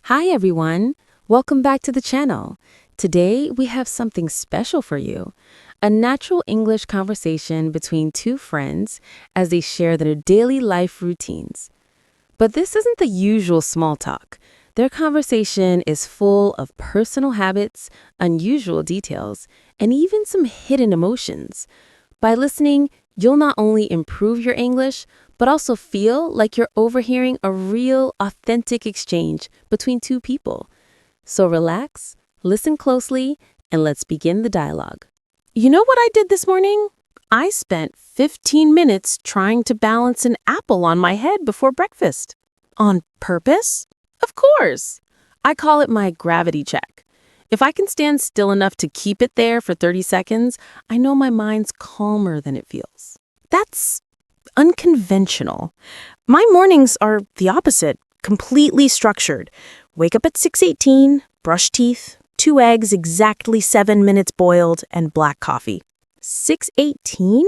Hi everyone, welcome back to the channel. Today we have something special for you. A natural English conversation between two friends as they share their daily life routines. But this isn't the usual small talk. Their conversation is full of personal habits, unusual details, and even some hidden emotions. By listening, you'll not only improve your English, but also feel like you're overhearing a real, authentic exchange between two people. So relax, listen closely, and let's begin the dialogue. You know what I did this morning? I spent 15 minutes trying to balance an apple on my head before breakfast. On purpose? Of course. I call it my gravity check. If I can stand still enough to keep it there for 30 seconds, I know my mind's calmer than it feels. That's unconventional. My mornings are the opposite, completely structured. Wake up at 6:18, brush teeth, 2 eggs exactly 7 minutes boiled, and black coffee. 6:18?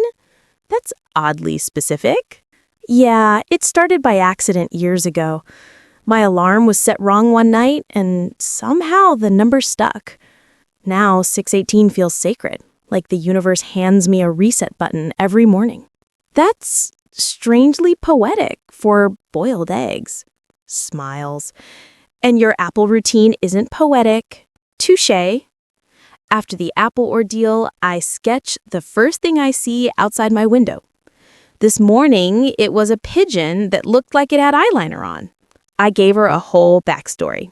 That's oddly specific. Yeah, it started by accident years ago. My alarm was set wrong one night, and somehow the number stuck. Now 6:18 feels sacred, like the universe hands me a reset button every morning. That's strangely poetic for boiled eggs. Smiles. And your apple routine isn't poetic. Touché. After the apple ordeal, I sketch the first thing I see outside my window. This morning, it was a pigeon that looked like it had eyeliner on. I gave her a whole backstory.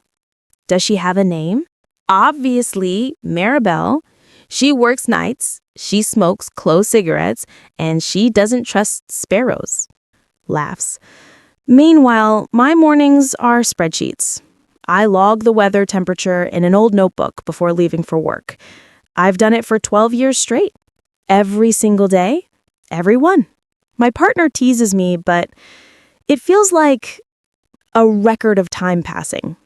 Does she have a name? Obviously, Maribel. She works nights, she smokes clove cigarettes, and she doesn't trust sparrows. Laughs. Meanwhile, my mornings are spreadsheets. I log the weather temperature in an old notebook before leaving for work. I've done it for 12 years straight. Every single day, every one. My partner teases me, but it feels like a record of time passing.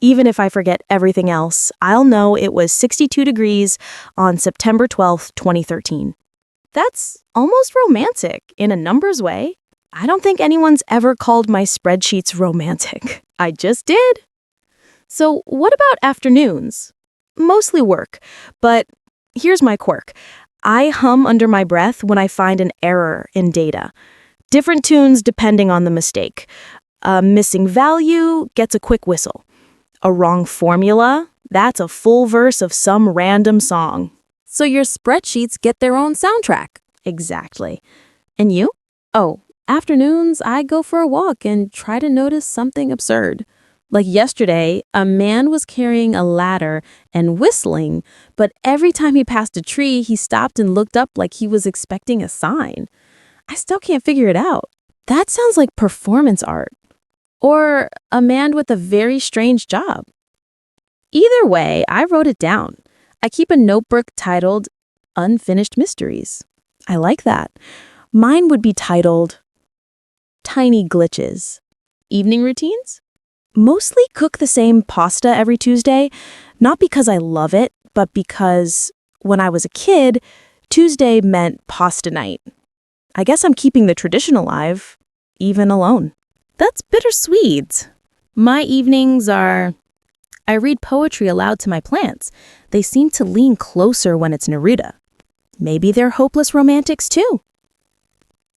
Even if I forget everything else, I'll know it was 62 degrees on September 12th, 2013. That's almost romantic in a numbers way. I don't think anyone's ever called my spreadsheets romantic. I just did. So what about afternoons? Mostly work, but here's my quirk. I hum under my breath when I find an error in data. Different tunes depending on the mistake. A missing value gets a quick whistle. A wrong formula? That's a full verse of some random song. So your spreadsheets get their own soundtrack. Exactly. And you? Oh, afternoons I go for a walk and try to notice something absurd. Like yesterday, a man was carrying a ladder and whistling, but every time he passed a tree, he stopped and looked up like he was expecting a sign. I still can't figure it out. That sounds like performance art. Or a man with a very strange job. Either way, I wrote it down. I keep a notebook titled Unfinished Mysteries. I like that. Mine would be titled Tiny Glitches. Evening routines? Mostly cook the same pasta every Tuesday, not because I love it, but because when I was a kid, Tuesday meant pasta night. I guess I'm keeping the tradition alive, even alone. That's bittersweet. My evenings are... I read poetry aloud to my plants. They seem to lean closer when it's Neruda. Maybe they're hopeless romantics too.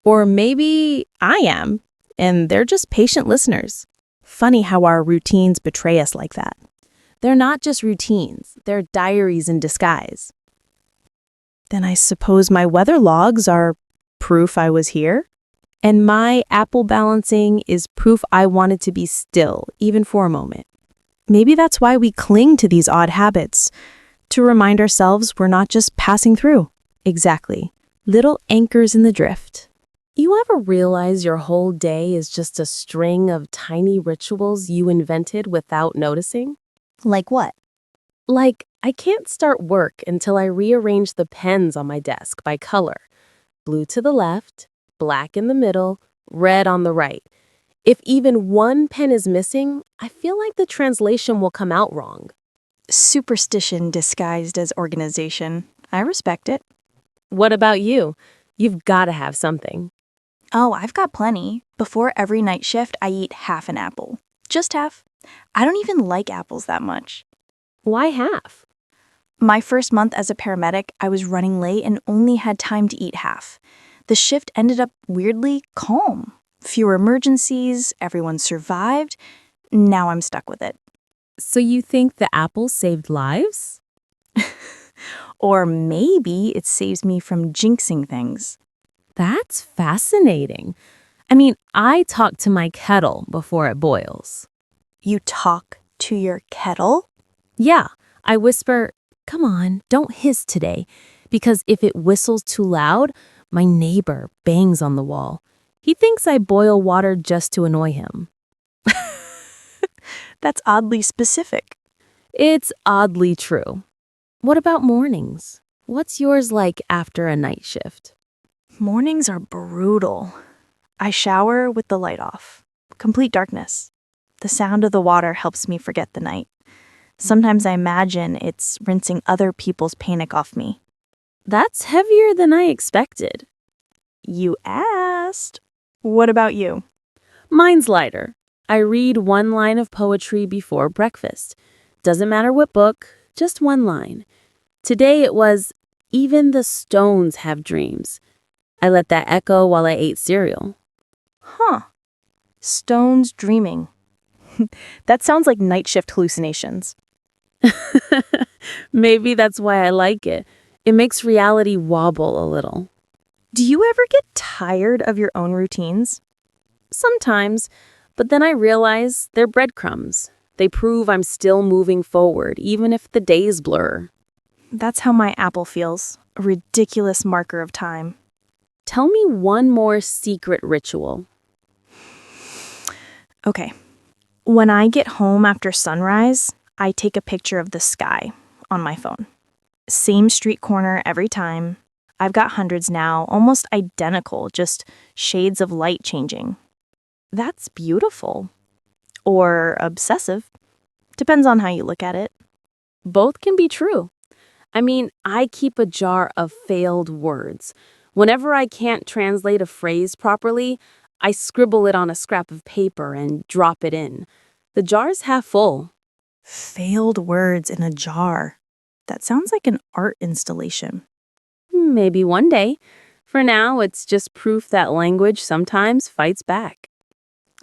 Or maybe I am, and they're just patient listeners. Funny how our routines betray us like that. They're not just routines, they're diaries in disguise. Then I suppose my weather logs are proof I was here? And my apple balancing is proof I wanted to be still, even for a moment. Maybe that's why we cling to these odd habits, to remind ourselves we're not just passing through. Exactly. Little anchors in the drift. You ever realize your whole day is just a string of tiny rituals you invented without noticing? Like what? Like, I can't start work until I rearrange the pens on my desk by color. Blue to the left, black in the middle, red on the right. If even one pen is missing, I feel like the translation will come out wrong. Superstition disguised as organization. I respect it. What about you? You've got to have something. Oh, I've got plenty. Before every night shift, I eat half an apple. Just half. I don't even like apples that much. Why half? My first month as a paramedic, I was running late and only had time to eat half. The shift ended up weirdly calm. Fewer emergencies, everyone survived. Now I'm stuck with it. So you think the apples saved lives? Or maybe it saves me from jinxing things. That's fascinating. I mean, I talk to my kettle before it boils. You talk to your kettle? Yeah, I whisper, "Come on, don't hiss today," because if it whistles too loud, my neighbor bangs on the wall. He thinks I boil water just to annoy him. That's oddly specific. It's oddly true. What about mornings? What's yours like after a night shift? Mornings are brutal. I shower with the light off. Complete darkness. The sound of the water helps me forget the night. Sometimes I imagine it's rinsing other people's panic off me. That's heavier than I expected. You asked. What about you? Mine's lighter. I read one line of poetry before breakfast. Doesn't matter what book, just one line. Today it was, "Even the stones have dreams." I let that echo while I ate cereal. Huh. Stones dreaming. That sounds like night shift hallucinations. Maybe that's why I like it. It makes reality wobble a little. Do you ever get tired of your own routines? Sometimes, but then I realize they're breadcrumbs. They prove I'm still moving forward, even if the days blur. That's how my apple feels. A ridiculous marker of time. Tell me one more secret ritual. Okay. When I get home after sunrise, I take a picture of the sky on my phone. Same street corner every time. I've got hundreds now, almost identical, just shades of light changing. That's beautiful. Or obsessive. Depends on how you look at it. Both can be true. I mean, I keep a jar of failed words. Whenever I can't translate a phrase properly, I scribble it on a scrap of paper and drop it in. The jar's half full. Failed words in a jar. That sounds like an art installation. Maybe one day. For now, it's just proof that language sometimes fights back.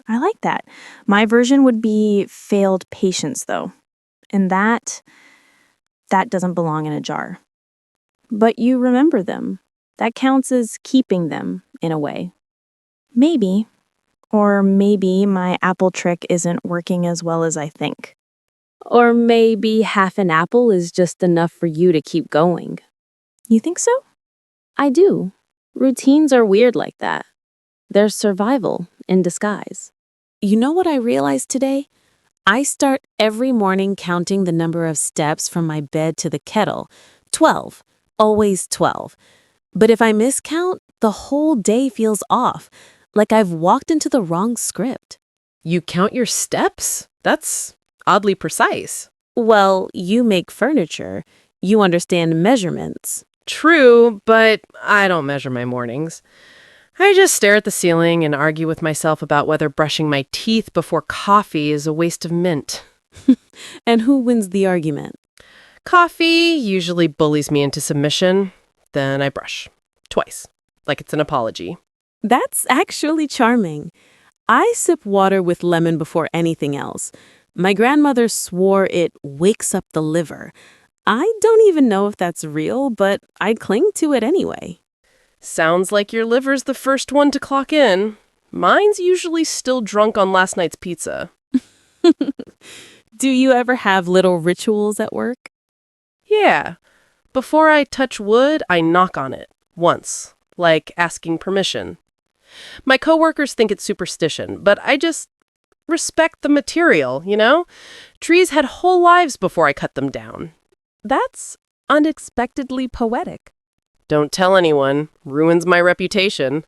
I like that. My version would be failed patience, though. And that doesn't belong in a jar. But you remember them. That counts as keeping them, in a way. Maybe. Or maybe my apple trick isn't working as well as I think. Or maybe half an apple is just enough for you to keep going. You think so? I do. Routines are weird like that. They're survival in disguise. You know what I realized today? I start every morning counting the number of steps from my bed to the kettle. 12. Always 12. But if I miscount, the whole day feels off, like I've walked into the wrong script. You count your steps? That's oddly precise. Well, you make furniture. You understand measurements. True, but I don't measure my mornings. I just stare at the ceiling and argue with myself about whether brushing my teeth before coffee is a waste of mint. And who wins the argument? Coffee usually bullies me into submission. Then I brush. Twice. Like it's an apology. That's actually charming. I sip water with lemon before anything else. My grandmother swore it wakes up the liver. I don't even know if that's real, but I cling to it anyway. Sounds like your liver's the first one to clock in. Mine's usually still drunk on last night's pizza. Do you ever have little rituals at work? Yeah. Before I touch wood, I knock on it. Once. Like asking permission. My coworkers think it's superstition, but I just respect the material, you know? Trees had whole lives before I cut them down. That's unexpectedly poetic. Don't tell anyone. Ruins my reputation.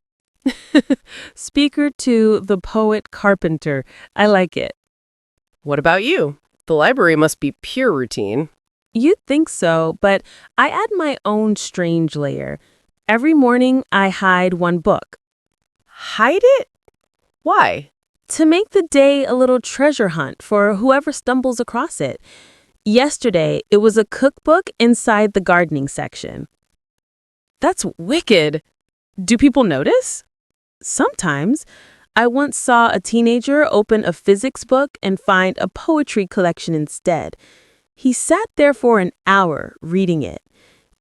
Speaker to the poet carpenter. I like it. What about you? The library must be pure routine. You'd think so, but I add my own strange layer. Every morning, I hide one book. Hide it? Why? To make the day a little treasure hunt for whoever stumbles across it. Yesterday, it was a cookbook inside the gardening section. That's wicked. Do people notice? Sometimes. I once saw a teenager open a physics book and find a poetry collection instead. He sat there for an hour reading it.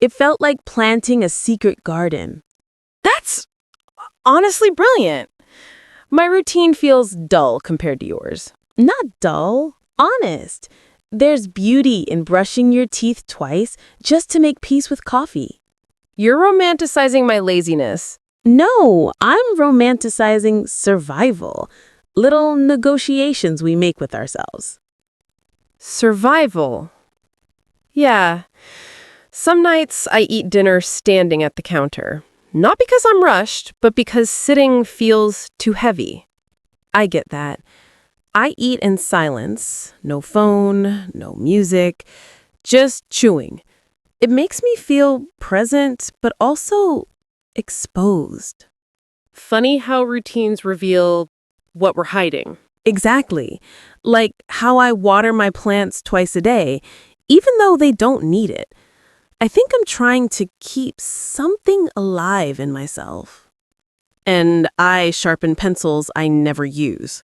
It felt like planting a secret garden. That's honestly brilliant. My routine feels dull compared to yours. Not dull, honest. There's beauty in brushing your teeth twice just to make peace with coffee. You're romanticizing my laziness. No, I'm romanticizing survival. Little negotiations we make with ourselves. Survival. Yeah. Some nights I eat dinner standing at the counter. Not because I'm rushed, but because sitting feels too heavy. I get that. I eat in silence. No phone, no music, just chewing. It makes me feel present, but also exposed. Funny how routines reveal what we're hiding. Exactly. Like how I water my plants twice a day, even though they don't need it. I think I'm trying to keep something alive in myself. And I sharpen pencils I never use.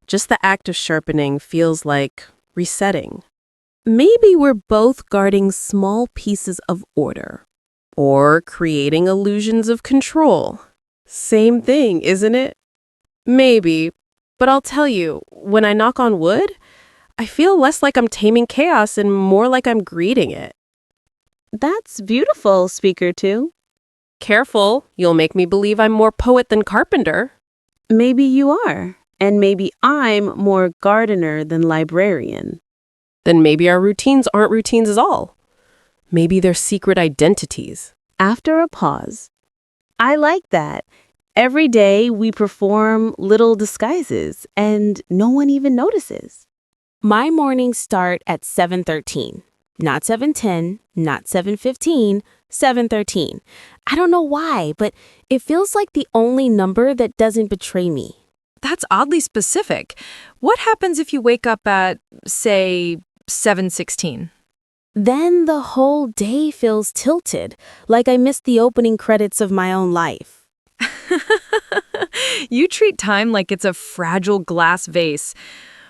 Just the act of sharpening feels like resetting. Maybe we're both guarding small pieces of order. Or creating illusions of control. Same thing, isn't it? Maybe, but I'll tell you, when I knock on wood, I feel less like I'm taming chaos and more like I'm greeting it. That's beautiful, speaker two. Careful, you'll make me believe I'm more poet than carpenter. Maybe you are, and maybe I'm more gardener than librarian. Then maybe our routines aren't routines at all. Maybe they're secret identities. After a pause. I like that. Every day we perform little disguises, and no one even notices. My mornings start at 7:13. Not 7:10, not 7:15, 7:13. I don't know why, but it feels like the only number that doesn't betray me. That's oddly specific. What happens if you wake up at, say, 7:16? Then the whole day feels tilted, like I missed the opening credits of my own life. You treat time like it's a fragile glass vase.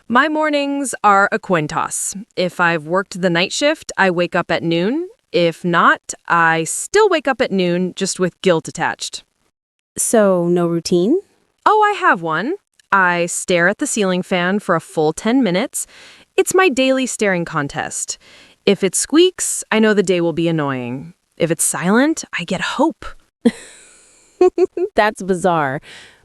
My mornings are a coin toss. If I've worked the night shift, I wake up at noon. If not, I still wake up at noon, just with guilt attached. So, no routine? Oh, I have one. I stare at the ceiling fan for a full 10 minutes. It's my daily staring contest. If it squeaks, I know the day will be annoying. If it's silent, I get hope. That's bizarre,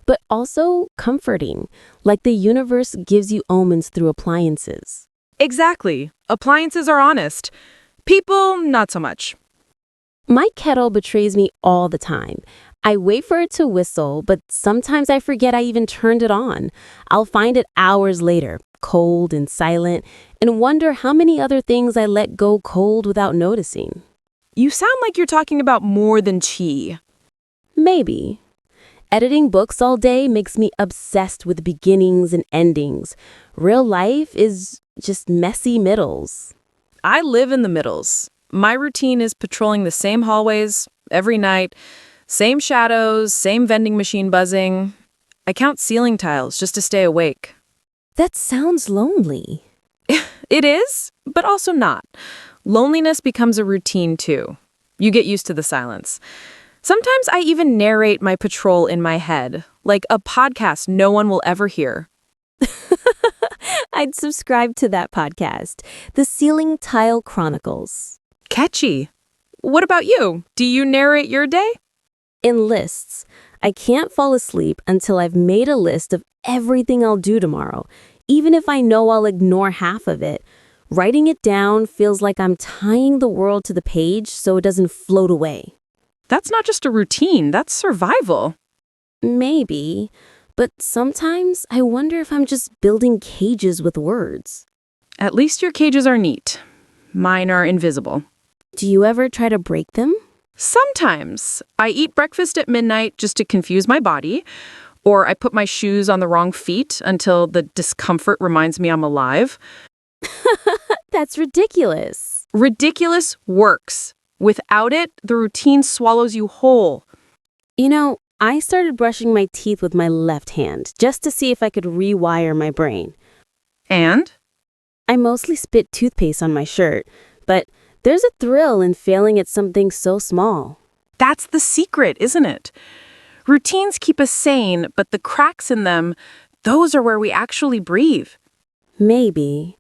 but also comforting, like the universe gives you omens through appliances. Exactly. Appliances are honest. People, not so much. My kettle betrays me all the time. I wait for it to whistle, but sometimes I forget I even turned it on. I'll find it hours later, cold and silent, and wonder how many other things I let go cold without noticing. You sound like you're talking about more than tea. Maybe. Editing books all day makes me obsessed with beginnings and endings. Real life is just messy middles. I live in the middles. My routine is patrolling the same hallways every night, same shadows, same vending machine buzzing. I count ceiling tiles just to stay awake. That sounds lonely. It is, but also not. Loneliness becomes a routine too. You get used to the silence. Sometimes I even narrate my patrol in my head, like a podcast no one will ever hear. I'd subscribe to that podcast, The Ceiling Tile Chronicles. Catchy. What about you? Do you narrate your day? In lists. I can't fall asleep until I've made a list of everything I'll do tomorrow, even if I know I'll ignore half of it. Writing it down feels like I'm tying the world to the page so it doesn't float away. That's not just a routine, that's survival. Maybe, but sometimes I wonder if I'm just building cages with words. At least your cages are neat. Mine are invisible. Do you ever try to break them? Sometimes. I eat breakfast at midnight just to confuse my body, Or I put my shoes on the wrong feet until the discomfort reminds me I'm alive. That's ridiculous. Ridiculous works. Without it, the routine swallows you whole. You know, I started brushing my teeth with my left hand just to see if I could rewire my brain. And? I mostly spit toothpaste on my shirt, but there's a thrill in failing at something so small. That's the secret, isn't it? Routines keep us sane, but the cracks in them, those are where we actually breathe. Maybe.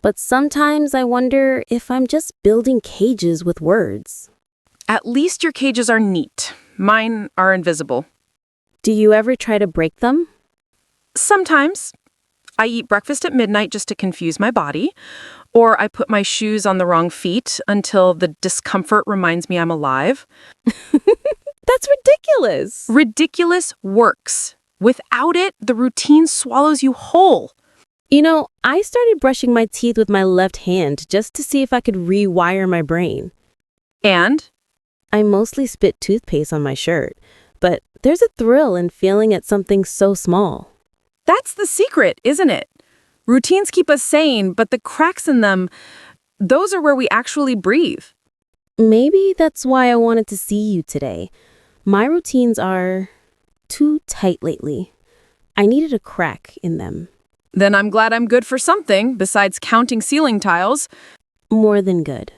But sometimes I wonder if I'm just building cages with words. At least your cages are neat. Mine are invisible. Do you ever try to break them? Sometimes. I eat breakfast at midnight just to confuse my body, or I put my shoes on the wrong feet until the discomfort reminds me I'm alive. That's ridiculous. Ridiculous works. Without it, the routine swallows you whole. You know, I started brushing my teeth with my left hand just to see if I could rewire my brain. And? I mostly spit toothpaste on my shirt, but there's a thrill in feeling at something so small. That's the secret, isn't it? Routines keep us sane, but the cracks in them, those are where we actually breathe. Maybe that's why I wanted to see you today. My routines are too tight lately. I needed a crack in them. Then I'm glad I'm good for something besides counting ceiling tiles. More than good.